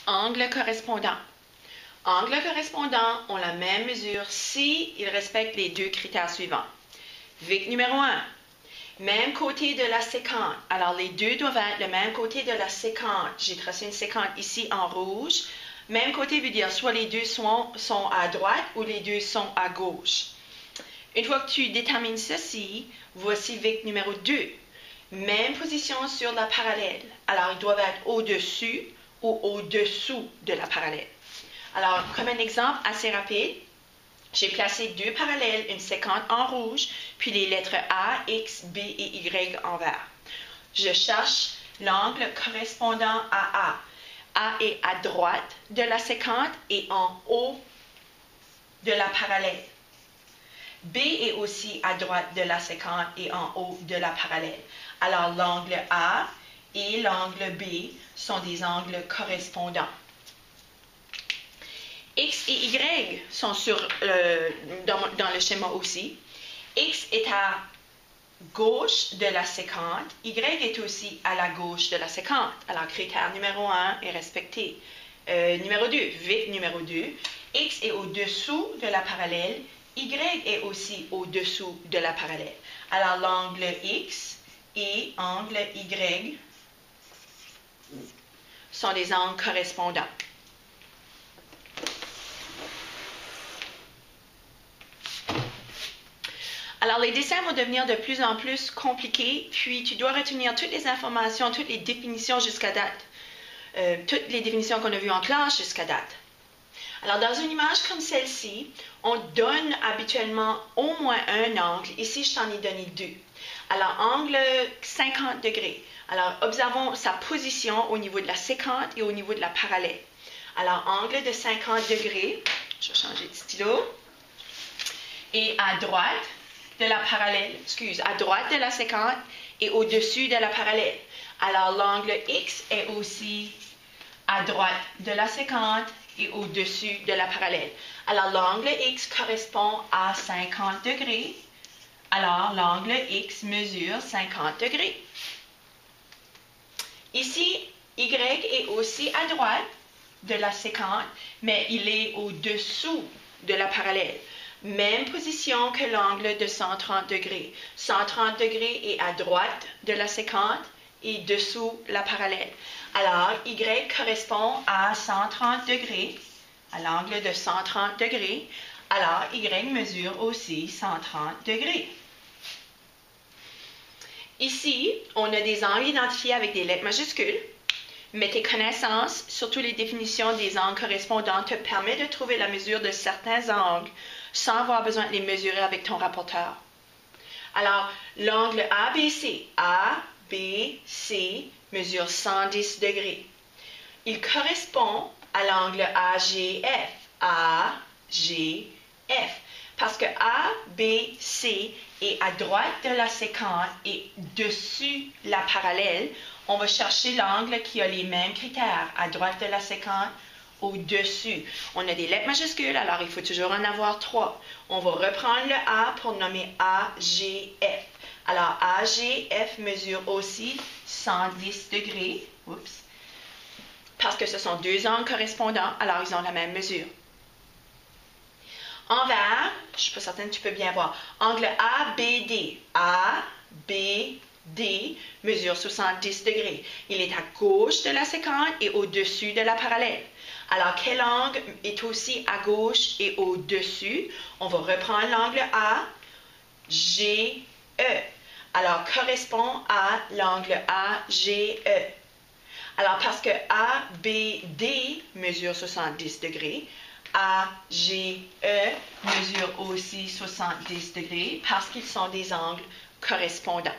Angle correspondant. Angles correspondants ont la même mesure si ils respectent les deux critères suivants. Vic numéro 1. Même côté de la séquente. Alors, les deux doivent être le même côté de la séquente. J'ai tracé une séquente ici en rouge. Même côté veut dire soit les deux sont à droite ou les deux sont à gauche. Une fois que tu détermines ceci, voici Vic numéro 2. Même position sur la parallèle. Alors, ils doivent être au-dessus ou au-dessous de la parallèle. Alors, comme un exemple assez rapide, j'ai placé deux parallèles, une séquente en rouge, puis les lettres A, X, B et Y en vert. Je cherche l'angle correspondant à A. A est à droite de la séquente et en haut de la parallèle. B est aussi à droite de la séquente et en haut de la parallèle. Alors, l'angle A et l'angle B sont des angles correspondants. X et Y sont dans le schéma aussi. X est à gauche de la séquente. Y est aussi à la gauche de la séquente. Alors, critère numéro 1 est respecté. Numéro 2, Vic numéro 2. X est au-dessous de la parallèle. Y est aussi au-dessous de la parallèle. Alors, l'angle X et l'angle Y sont des angles correspondants. Alors, les dessins vont devenir de plus en plus compliqués, puis tu dois retenir toutes les informations, toutes les définitions jusqu'à date. Toutes les définitions qu'on a vues en classe jusqu'à date. Alors, dans une image comme celle-ci, on donne habituellement au moins un angle. Ici, je t'en ai donné deux. Alors, angle 50 degrés. Alors, observons sa position au niveau de la séquente et au niveau de la parallèle. Alors, angle de 50 degrés. Je vais changer de stylo. Et à droite de la parallèle, à droite de la séquente et au-dessus de la parallèle. Alors, l'angle X est aussi à droite de la séquente et au-dessus de la parallèle. Alors, l'angle X correspond à 50 degrés. Alors, l'angle X mesure 50 degrés. Ici, Y est aussi à droite de la séquente, mais il est au-dessous de la parallèle. Même position que l'angle de 130 degrés. 130 degrés est à droite de la séquente et dessous la parallèle. Alors, Y correspond à 130 degrés, à l'angle de 130 degrés. Alors, Y mesure aussi 130 degrés. Ici, on a des angles identifiés avec des lettres majuscules, mais tes connaissances, surtout les définitions des angles correspondants, te permettent de trouver la mesure de certains angles sans avoir besoin de les mesurer avec ton rapporteur. Alors, l'angle ABC, ABC mesure 110 degrés. Il correspond à l'angle AGF, AGF, parce que ABC est à droite de la séquente et dessus la parallèle. On va chercher l'angle qui a les mêmes critères, à droite de la séquente, au-dessus. On a des lettres majuscules, alors il faut toujours en avoir 3. On va reprendre le A pour nommer AGF. Alors, AGF mesure aussi 110 degrés, parce que ce sont deux angles correspondants, alors ils ont la même mesure. En vert, je ne suis pas certaine que tu peux bien voir, angle ABD. ABD mesure 70 degrés. Il est à gauche de la séquente et au-dessus de la parallèle. Alors, quel angle est aussi à gauche et au-dessus? On va reprendre l'angle AGE. Alors, correspond à l'angle AGE. Alors, parce que ABD mesure 70 degrés, AGE mesure aussi 70 degrés parce qu'ils sont des angles correspondants.